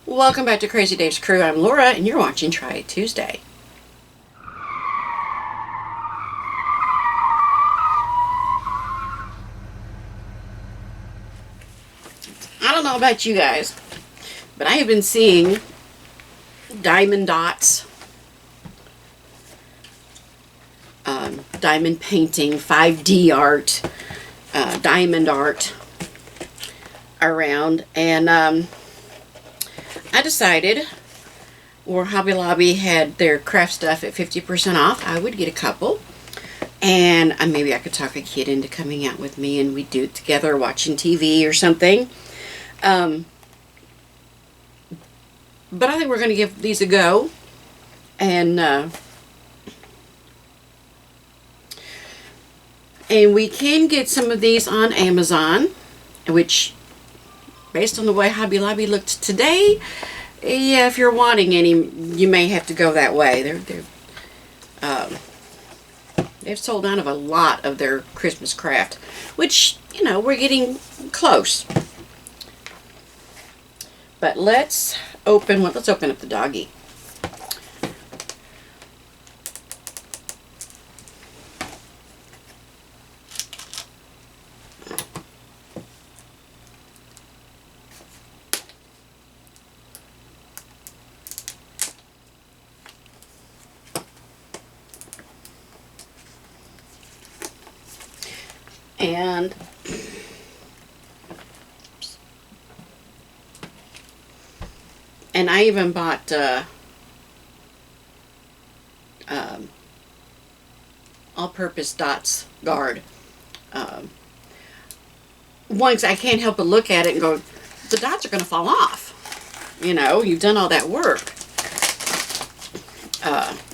Welcome back to Crazy Dave's Crew. I'm Laura, and you're watching Try It Tuesday. I don't know about you guys, but I have been seeing diamond dots, diamond painting, 5D art, diamond art around, and I decided, or Hobby Lobby had their craft stuff at 50% off, I would get a couple. And maybe I could talk a kid into coming out with me and we'd do it together watching TV or something. But I think we're going to give these a go. And we can get some of these on Amazon, which, based on the way Hobby Lobby looked today, yeah, if you're wanting any, you may have to go that way. They've sold out of a lot of their Christmas craft, which, you know, we're getting close. But let's open up the doggy. And I even bought all-purpose dots guard. Once I can't help but look at it and go, the dots are going to fall off. You know, you've done all that work.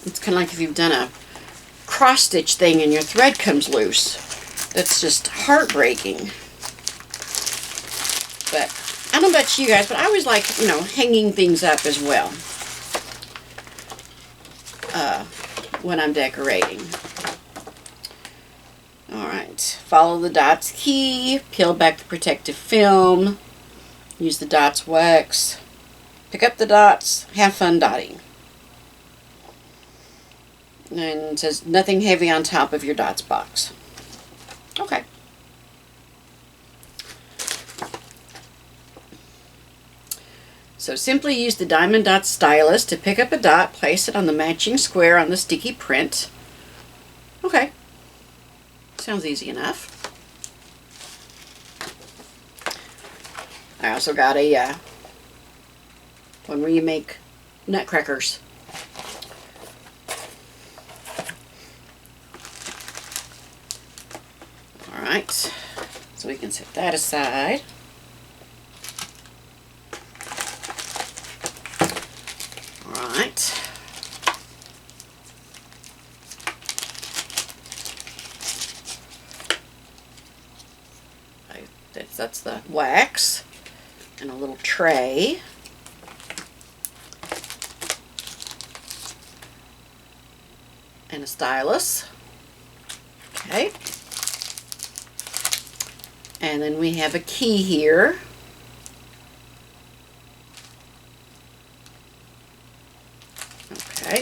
It's kind of like if you've done a cross-stitch thing and your thread comes loose. That's just heartbreaking. But I don't know about you guys, but I always like, you know, hanging things up as well when I'm decorating. Alright, follow the dots key, peel back the protective film, use the dots wax, pick up the dots, have fun dotting. And it says nothing heavy on top of your dots box. Okay. So simply use the Diamond Dot stylus to pick up a dot, place it on the matching square on the sticky print. Okay. Sounds easy enough. I also got a one where you make nutcrackers. Alright, so we can set that aside. Alright. That's the wax and a little tray. And a stylus. Okay. And then we have a key here. Okay.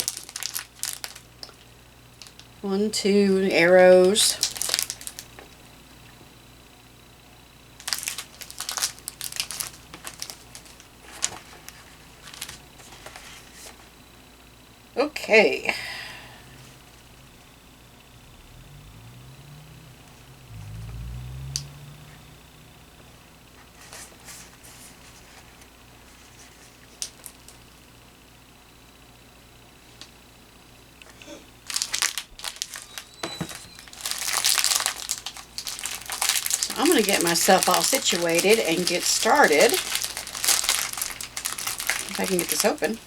1, 2 arrows. Okay. I'm going to get myself all situated and get started. If I can get this open.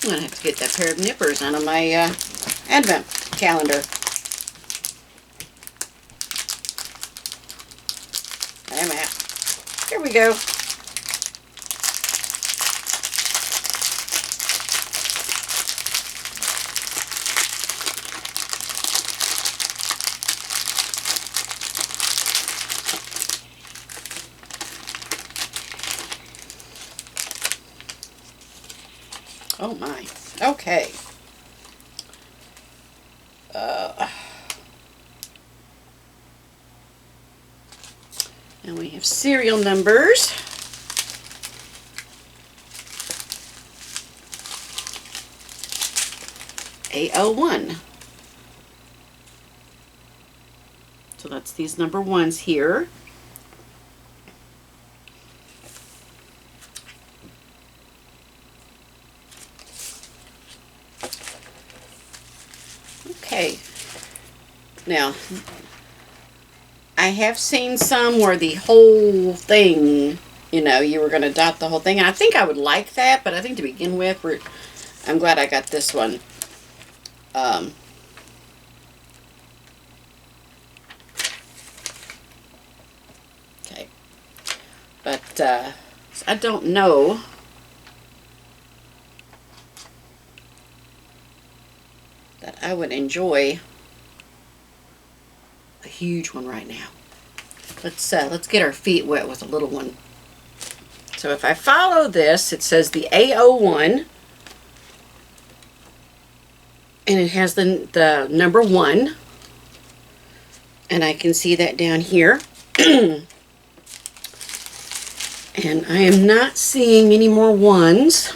I'm going to have to get that pair of nippers out of my advent calendar. I'm at. Here we go. Oh my. Okay. And we have serial numbers. A01. So that's these number ones here. Okay. Now, I have seen some where the whole thing, you know, you were going to dot the whole thing. And I think I would like that, but I think to begin with, I'm glad I got this one. Okay. But I don't know. That I would enjoy a huge one right now. Let's get our feet wet with a little one. So if I follow this, it says the A01, and it has the number 1, and I can see that down here. And I am not seeing any more 1s.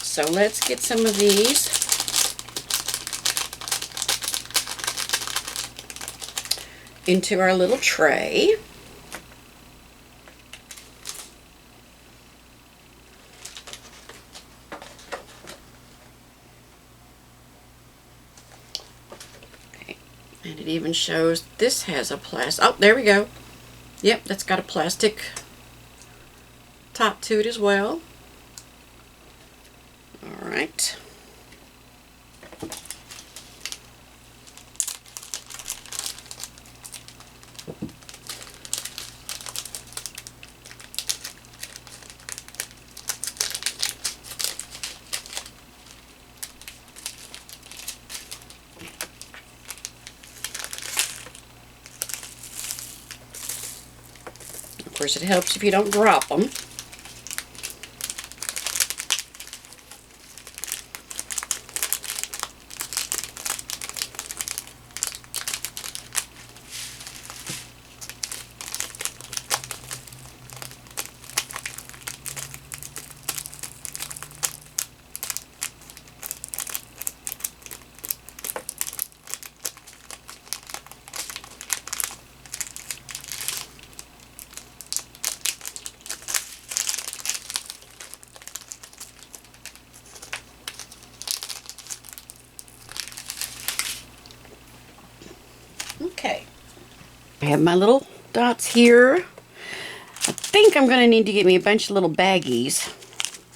So let's get some of these into our little tray. Okay, and it even shows this has a plastic. Oh, there we go. Yep, that's got a plastic top to it as well. All right. Of course, it helps if you don't drop them. Okay, I have my little dots here. I think I'm going to need to get me a bunch of little baggies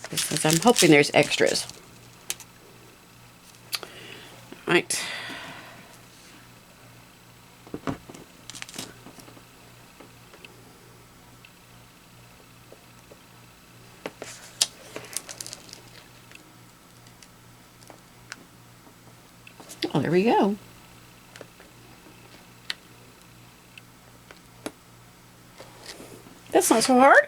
because I'm hoping there's extras. All right. Oh, there we go. That's not so hard.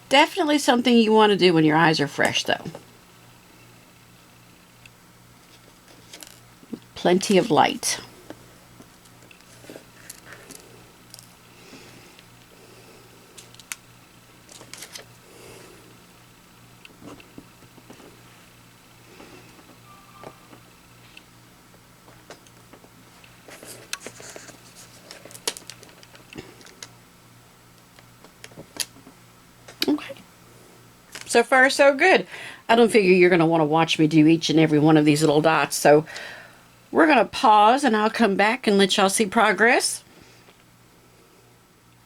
Definitely something you want to do when your eyes are fresh, though. Plenty of light. Okay. So far, so good. I don't figure you're going to want to watch me do each and every one of these little dots. So we're going to pause and I'll come back and let y'all see progress.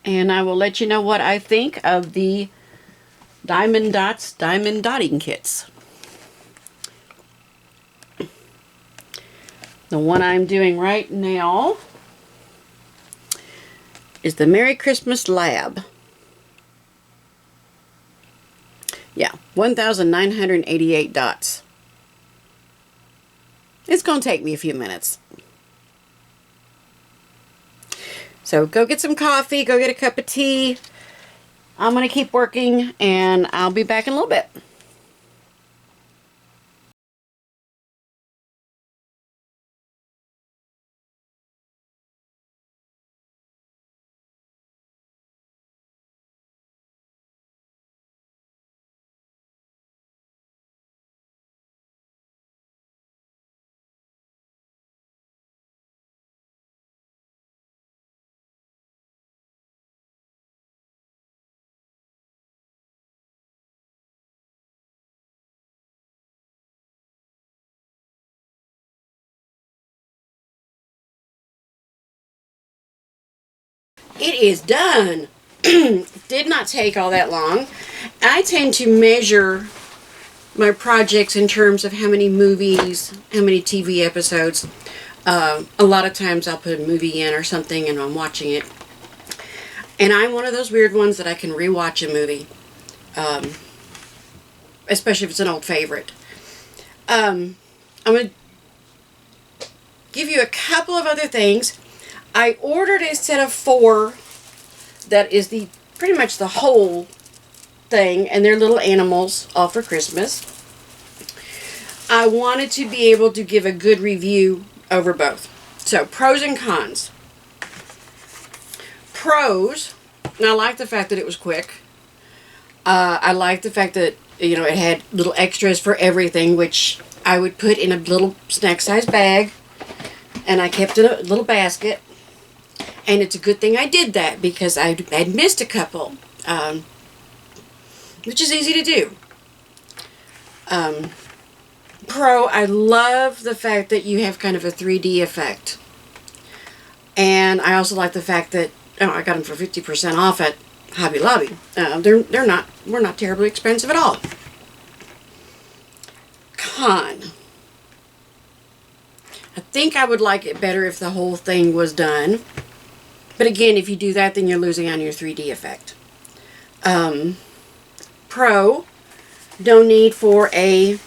And I will let you know what I think of the Diamond Dots Diamond Dotting Kits. The one I'm doing right now is the Merry Christmas Lab. Yeah, 1,988 dots. It's going to take me a few minutes. So go get some coffee, go get a cup of tea. I'm going to keep working, and I'll be back in a little bit. It is done. Did not take all that long. I tend to measure my projects in terms of how many movies, how many TV episodes. A lot of times I'll put a movie in or something and I'm watching it. And I'm one of those weird ones that I can rewatch a movie. Especially if it's an old favorite. I'm going to give you a couple of other things. I ordered a set of 4 that is pretty much the whole thing, and they're little animals, all for Christmas. I wanted to be able to give a good review over both. So, pros and cons. Pros, and I like the fact that it was quick. I like the fact that, it had little extras for everything, which I would put in a little snack-sized bag, and I kept in a little basket. And it's a good thing I did that, because I had missed a couple, which is easy to do. Pro, I love the fact that you have kind of a 3D effect. And I also like the fact that, I got them for 50% off at Hobby Lobby. We're not terribly expensive at all. Con. I think I would like it better if the whole thing was done. But again, if you do that, then you're losing on your 3D effect. Pro, no need for a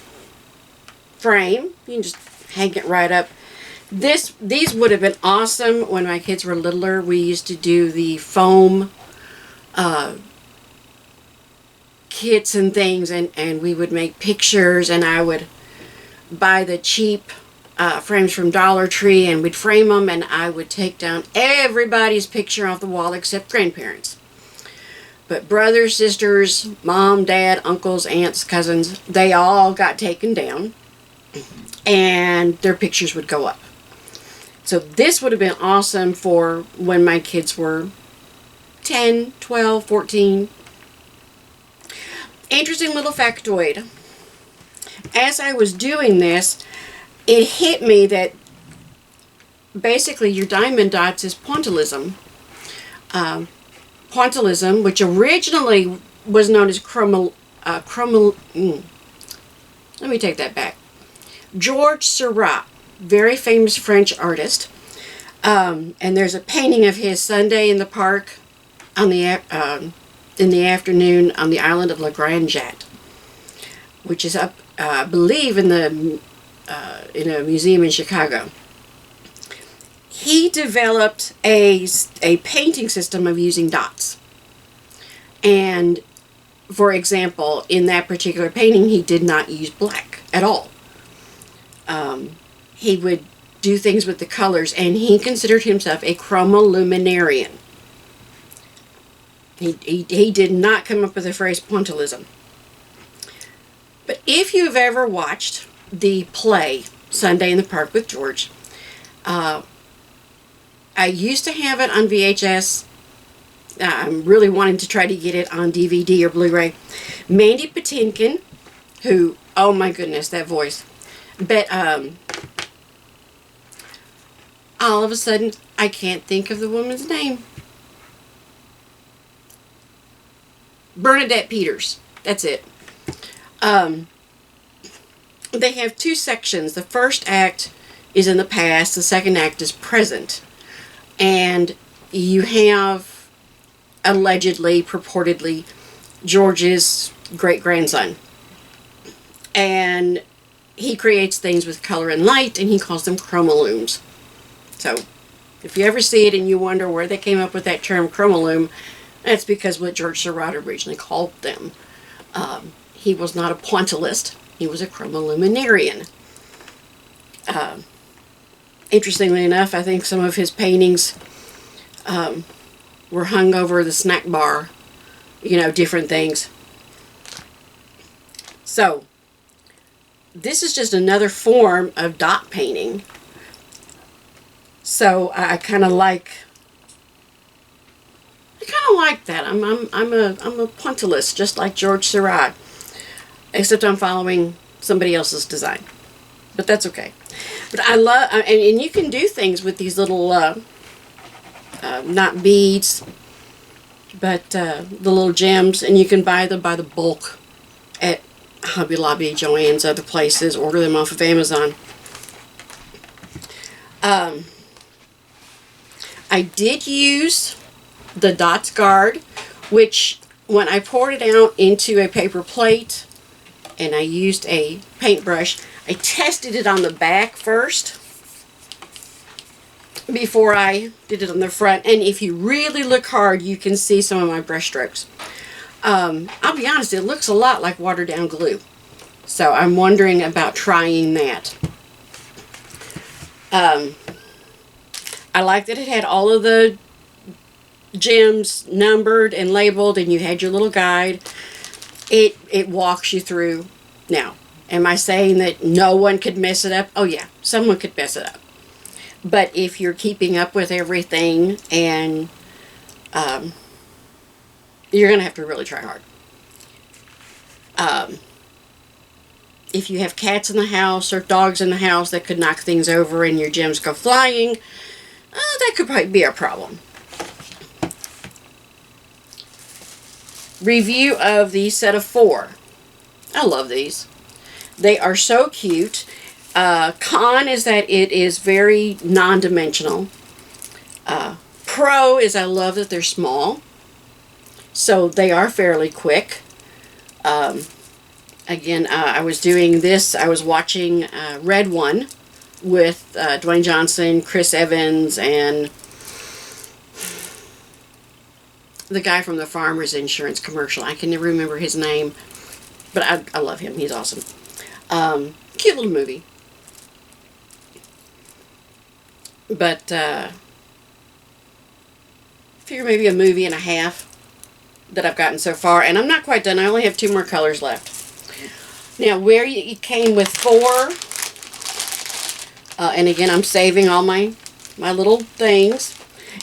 frame. You can just hang it right up. These would have been awesome when my kids were littler. We used to do the foam kits and things, and we would make pictures, and I would buy the cheap frames from Dollar Tree, and we'd frame them, and I would take down everybody's picture off the wall except grandparents. But brothers, sisters, mom, dad, uncles, aunts, cousins, they all got taken down, and their pictures would go up. So this would have been awesome for when my kids were 10, 12, 14. Interesting little factoid. As I was doing this, it hit me that basically your diamond dots is pointillism. Pointillism, which originally was known as let me take that back. Georges Seurat, very famous French artist. And there's a painting of his Sunday in the park on in the afternoon on the island of La Grande Jatte, which is up, I believe, in a museum in Chicago. He developed a painting system of using dots. And, for example, in that particular painting, he did not use black at all. He would do things with the colors, and he considered himself a chromoluminarian. He did not come up with the phrase pointillism. But if you've ever watched the play Sunday in the Park with George, I used to have it on VHS. I'm really wanting to try to get it on DVD or Blu-ray. Mandy Patinkin, who, oh my goodness, that voice. But all of a sudden, I can't think of the woman's name. Bernadette Peters. That's it. They have 2 sections. The first act is in the past. The second act is present. And you have, allegedly, purportedly, George's great-grandson. And he creates things with color and light, and he calls them chromolooms. So if you ever see it and you wonder where they came up with that term chromolume, that's because what George Seurat originally called them. He was not a pointillist. He was a chromoluminarian. Interestingly enough, I think some of his paintings were hung over the snack bar, you know, different things. So, this is just another form of dot painting. So, I kind of like that. I'm a pointillist, just like George Seurat, except I'm following somebody else's design. But that's okay. But I love, and you can do things with these little, not beads, but the little gems, and you can buy them by the bulk at Hobby Lobby, Joann's, other places. Order them off of Amazon. I did use the DOTZ guard, which when I poured it out into a paper plate and I used a paintbrush, I tested it on the back first before I did it on the front. And if you really look hard, you can see some of my brush strokes. I'll be honest, it looks a lot like watered down glue. So I'm wondering about trying that. I like that it had all of the gems numbered and labeled, and you had your little guide. It walks you through. Now, am I saying that no one could mess it up? Oh yeah, someone could mess it up. But if you're keeping up with everything, and you're going to have to really try hard. If you have cats in the house or dogs in the house that could knock things over and your gems go flying, that could probably be a problem. Review of the set of 4. I love these. They are so cute. Con is that it is very non-dimensional. Pro is I love that they're small. So they are fairly quick. Again, I was doing this. I was watching Red One with Dwayne Johnson, Chris Evans, and the guy from the Farmers Insurance commercial. I can never remember his name, but I love him. He's awesome. Cute little movie. But figure maybe a movie and a half that I've gotten so far, and I'm not quite done. I only have 2 more colors left. Now, where you came with 4, and again, I'm saving all my little things.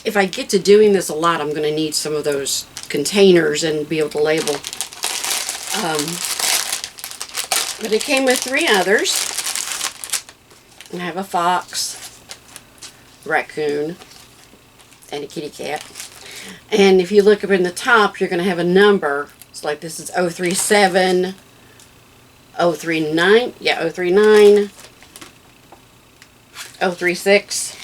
If I get to doing this a lot, I'm going to need some of those containers and be able to label. But it came with 3 others. I have a fox, raccoon, and a kitty cat. And if you look up in the top, you're going to have a number. It's like this is 037, 039, yeah, 039, 036.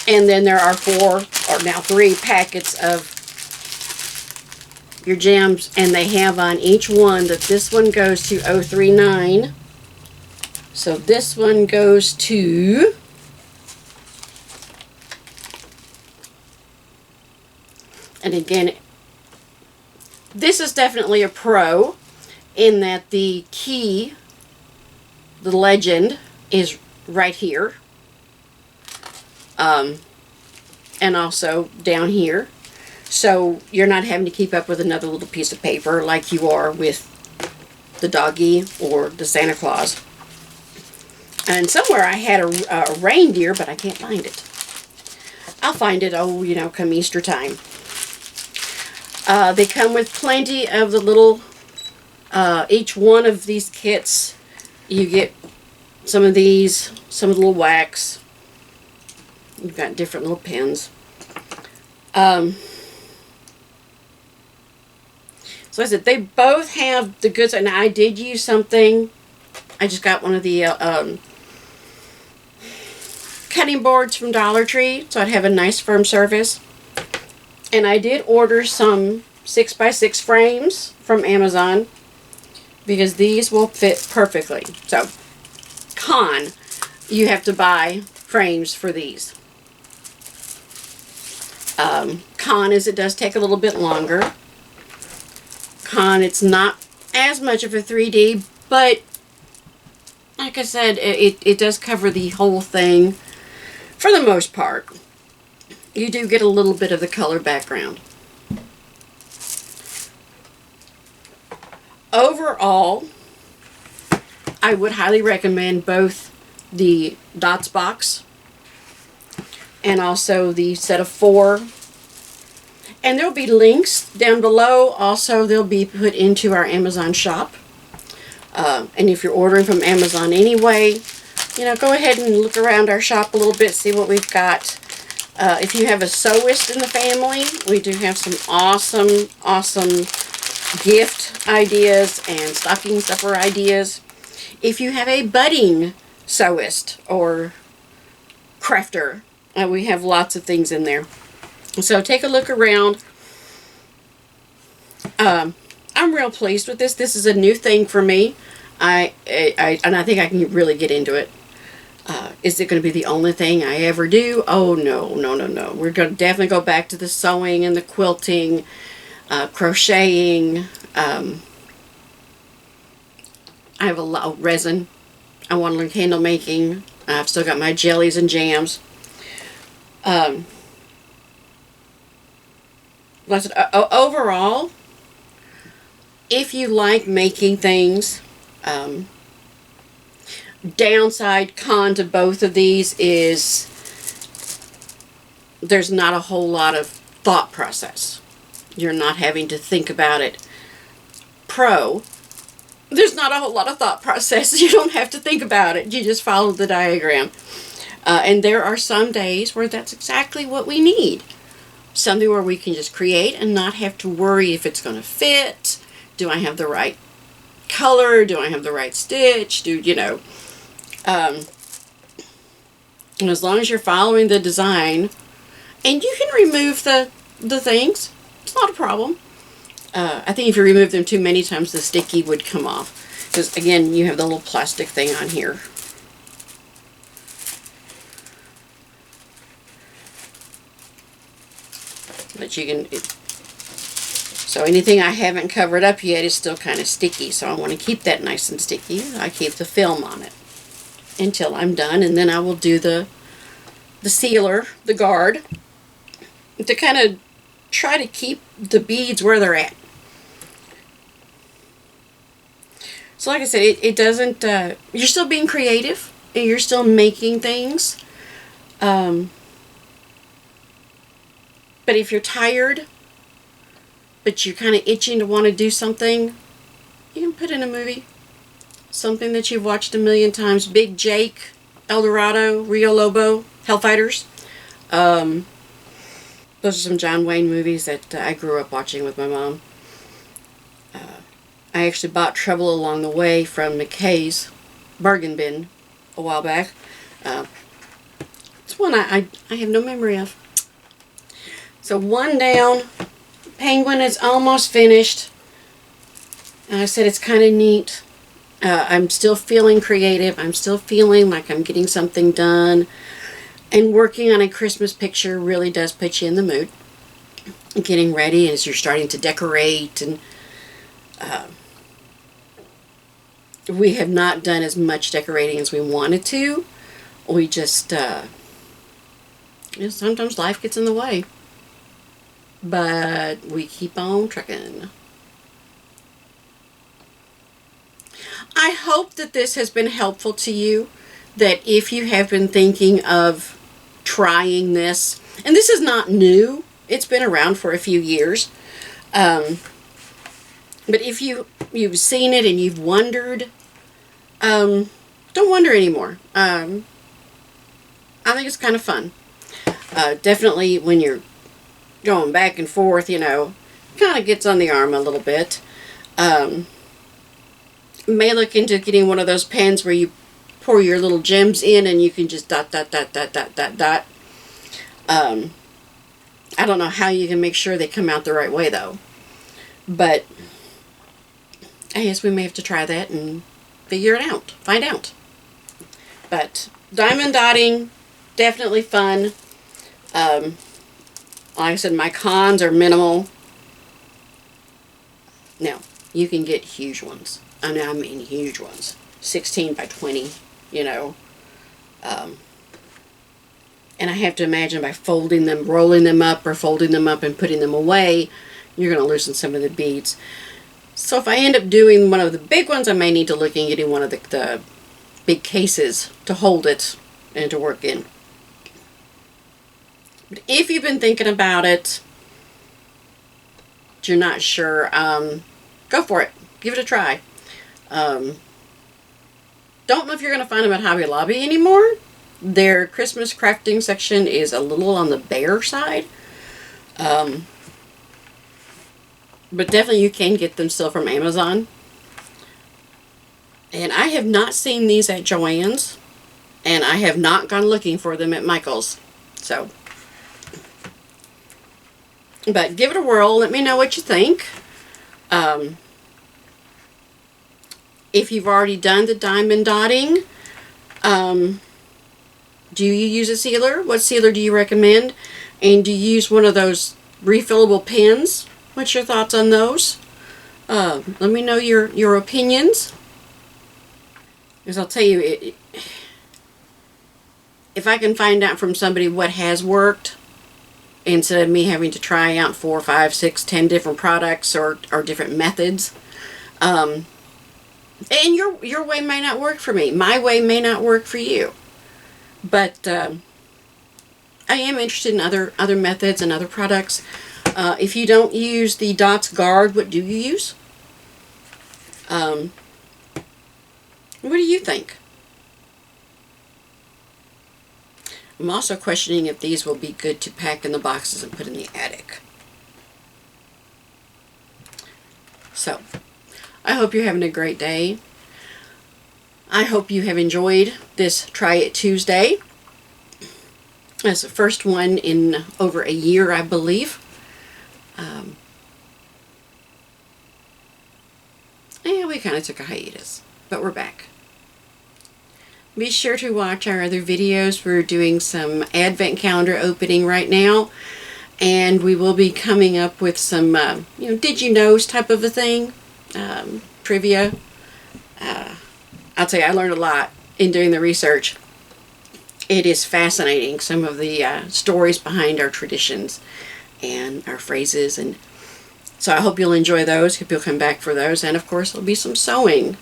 And then there are 4, or now 3 packets of your gems, and they have on each one that this one goes to 039. So this one goes to and again, this is definitely a pro in that the key, the legend, is right here. And also down here. So you're not having to keep up with another little piece of paper like you are with the doggy or the Santa Claus. And somewhere I had a reindeer, but I can't find it. I'll find it, come Easter time. They come with plenty of the little, each one of these kits, you get some of these, some of the little wax. You've got different little pens. So I said, they both have the goods, and I did use something. I just got one of the cutting boards from Dollar Tree, so I'd have a nice firm surface. And I did order some 6x6 frames from Amazon. because these will fit perfectly. So, con, you have to buy frames for these. Con is it does take a little bit longer. Con, it's not as much of a 3D, but like I said, it does cover the whole thing for the most part. You do get a little bit of the color background. Overall, I would highly recommend both the DOTZ box and also the set of 4. And there'll be links down below. Also, they'll be put into our Amazon shop. And if you're ordering from Amazon anyway, you know, go ahead and look around our shop a little bit, see what we've got. If you have a sewist in the family, we do have some awesome, awesome gift ideas and stocking stuffer ideas. If you have a budding sewist or crafter, we have lots of things in there. So take a look around. I'm real pleased with this. This is a new thing for me. And I think I can really get into it. Is it going to be the only thing I ever do? Oh, no, no, no, no. We're going to definitely go back to the sewing and the quilting, crocheting. I have a lot of resin. I want to learn candle making. I've still got my jellies and jams. Overall, if you like making things, downside con to both of these is there's not a whole lot of thought process. You're not having to think about it. Pro, there's not a whole lot of thought process. You don't have to think about it. You just follow the diagram. And there are some days where that's exactly what we need. Something where we can just create and not have to worry if it's going to fit. Do I have the right color? Do I have the right stitch? And as long as you're following the design, and you can remove the things, it's not a problem. I think if you remove them too many times, the sticky would come off. Because again, you have the little plastic thing on here. But you can, so anything I haven't covered up yet is still kind of sticky. So I want to keep that nice and sticky. I keep the film on it until I'm done, and then I will do the sealer, the guard, to kind of try to keep the beads where they're at. So like I said, it doesn't, you're still being creative, and you're still making things. But if you're tired, but you're kind of itching to want to do something, you can put in a movie. Something that you've watched a million times. Big Jake, El Dorado, Rio Lobo, Hellfighters. Those are some John Wayne movies that I grew up watching with my mom. I actually bought Trouble Along the Way from McKay's bargain bin a while back. It's one I have no memory of. So one down. Penguin is almost finished. And I said it's kind of neat. I'm still feeling creative. I'm still feeling like I'm getting something done. And working on a Christmas picture really does put you in the mood. Getting ready as you're starting to decorate. And we have not done as much decorating as we wanted to. We just, sometimes life gets in the way. But we keep on trucking. I hope that this has been helpful to you, that if you have been thinking of trying this, and this is not new, it's been around for a few years, but if you've seen it and you've wondered, don't wonder anymore. I think it's kind of fun. Definitely when you're going back and forth, kind of gets on the arm a little bit. May look into getting one of those pens where you pour your little gems in and you can just dot, dot, dot, dot, dot, dot, dot. I don't know how you can make sure they come out the right way though. But I guess we may have to try that and figure it out, find out. But diamond dotting, definitely fun. Like I said, my cons are minimal. Now, you can get huge ones. I mean huge ones. 16 by 20, you know. And I have to imagine by folding them, rolling them up, or folding them up and putting them away, you're going to loosen some of the beads. So if I end up doing one of the big ones, I may need to look at getting one of the big cases to hold it and to work in. But if you've been thinking about it, you're not sure, go for it. Give it a try. Don't know if you're going to find them at Hobby Lobby anymore. Their Christmas crafting section is a little on the bare side. But definitely you can get them still from Amazon. And I have not seen these at Joann's. And I have not gone looking for them at Michael's. So, but give it a whirl. Let me know what you think. If you've already done the diamond dotting, do you use a sealer? What sealer do you recommend? And do you use one of those refillable pens? What's your thoughts on those? Let me know your opinions. Because I'll tell you, if I can find out from somebody what has worked, instead of me having to try out 4, 5, 6, 10 different products or different methods, and your way may not work for me. My way may not work for you. But I am interested in other methods and other products. If you don't use the DOTZ Guard, what do you use? What do you think? I'm also questioning if these will be good to pack in the boxes and put in the attic. So, I hope you're having a great day. I hope you have enjoyed this Try It Tuesday. It's the first one in over a year, I believe. Yeah, we kind of took a hiatus, but we're back. Be sure to watch our other videos. We're doing some advent calendar opening right now, and we will be coming up with some, did you knows type of a thing, trivia. I'll tell you, I learned a lot in doing the research. It is fascinating, some of the stories behind our traditions and our phrases, and so I hope you'll enjoy those. Hope you'll come back for those, and of course there'll be some sewing.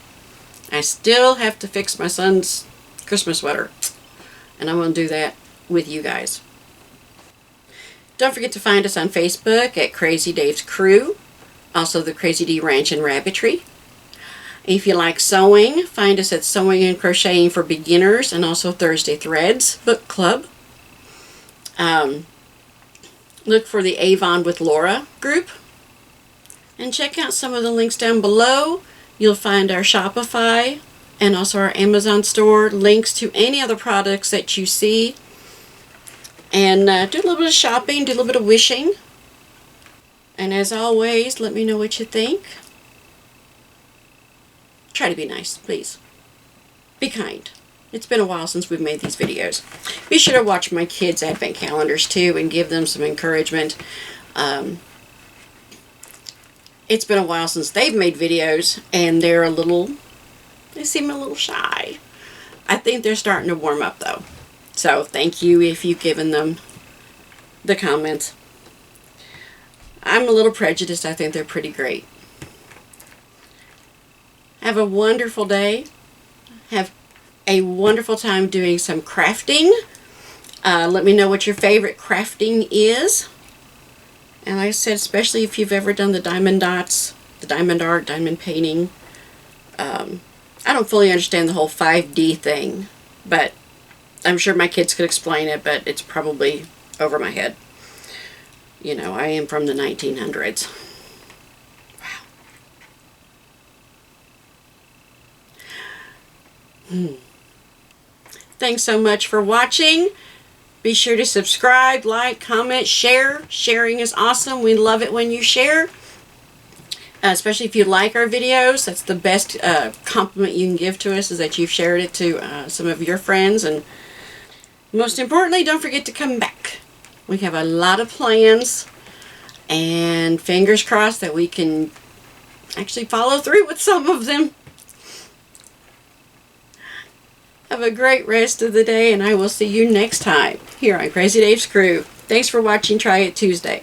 I still have to fix my son's Christmas sweater, and I'm going to do that with you guys. Don't forget to find us on Facebook at CrazyDavesCrew, also the Crazy D Ranch and Rabbitry. If you like sewing, find us at Sewing and Crocheting for Beginners and also Thursday Threads Book Club. Look for the Avon with Laura group. And check out some of the links down below. You'll find our Shopify and also our Amazon store, links to any other products that you see. And do a little bit of shopping, do a little bit of wishing. And as always, let me know what you think. Try to be nice, please. Be kind. It's been a while since we've made these videos. Be sure to watch my kids' advent calendars too and give them some encouragement. It's been a while since they've made videos, and they seem a little shy. I think they're starting to warm up though. So thank you if you've given them the comments. I'm a little prejudiced. I think they're pretty great. Have a wonderful day. Have a wonderful time doing some crafting. Let me know what your favorite crafting is. And like I said, especially if you've ever done the diamond dots, the diamond art, diamond painting. I don't fully understand the whole 5D thing, but I'm sure my kids could explain it, but it's probably over my head. You know, I am from the 1900s. Wow. Thanks so much for watching. Be sure to subscribe, like, comment, share. Sharing is awesome. We love it when you share. especially if you like our videos. That's the best compliment you can give to us, is that you've shared it to some of your friends. And most importantly, don't forget to come back. We have a lot of plans, and fingers crossed that we can actually follow through with some of them. Have a great rest of the day, and I will see you next time here on Crazy Dave's Crew. Thanks for watching Try It Tuesday.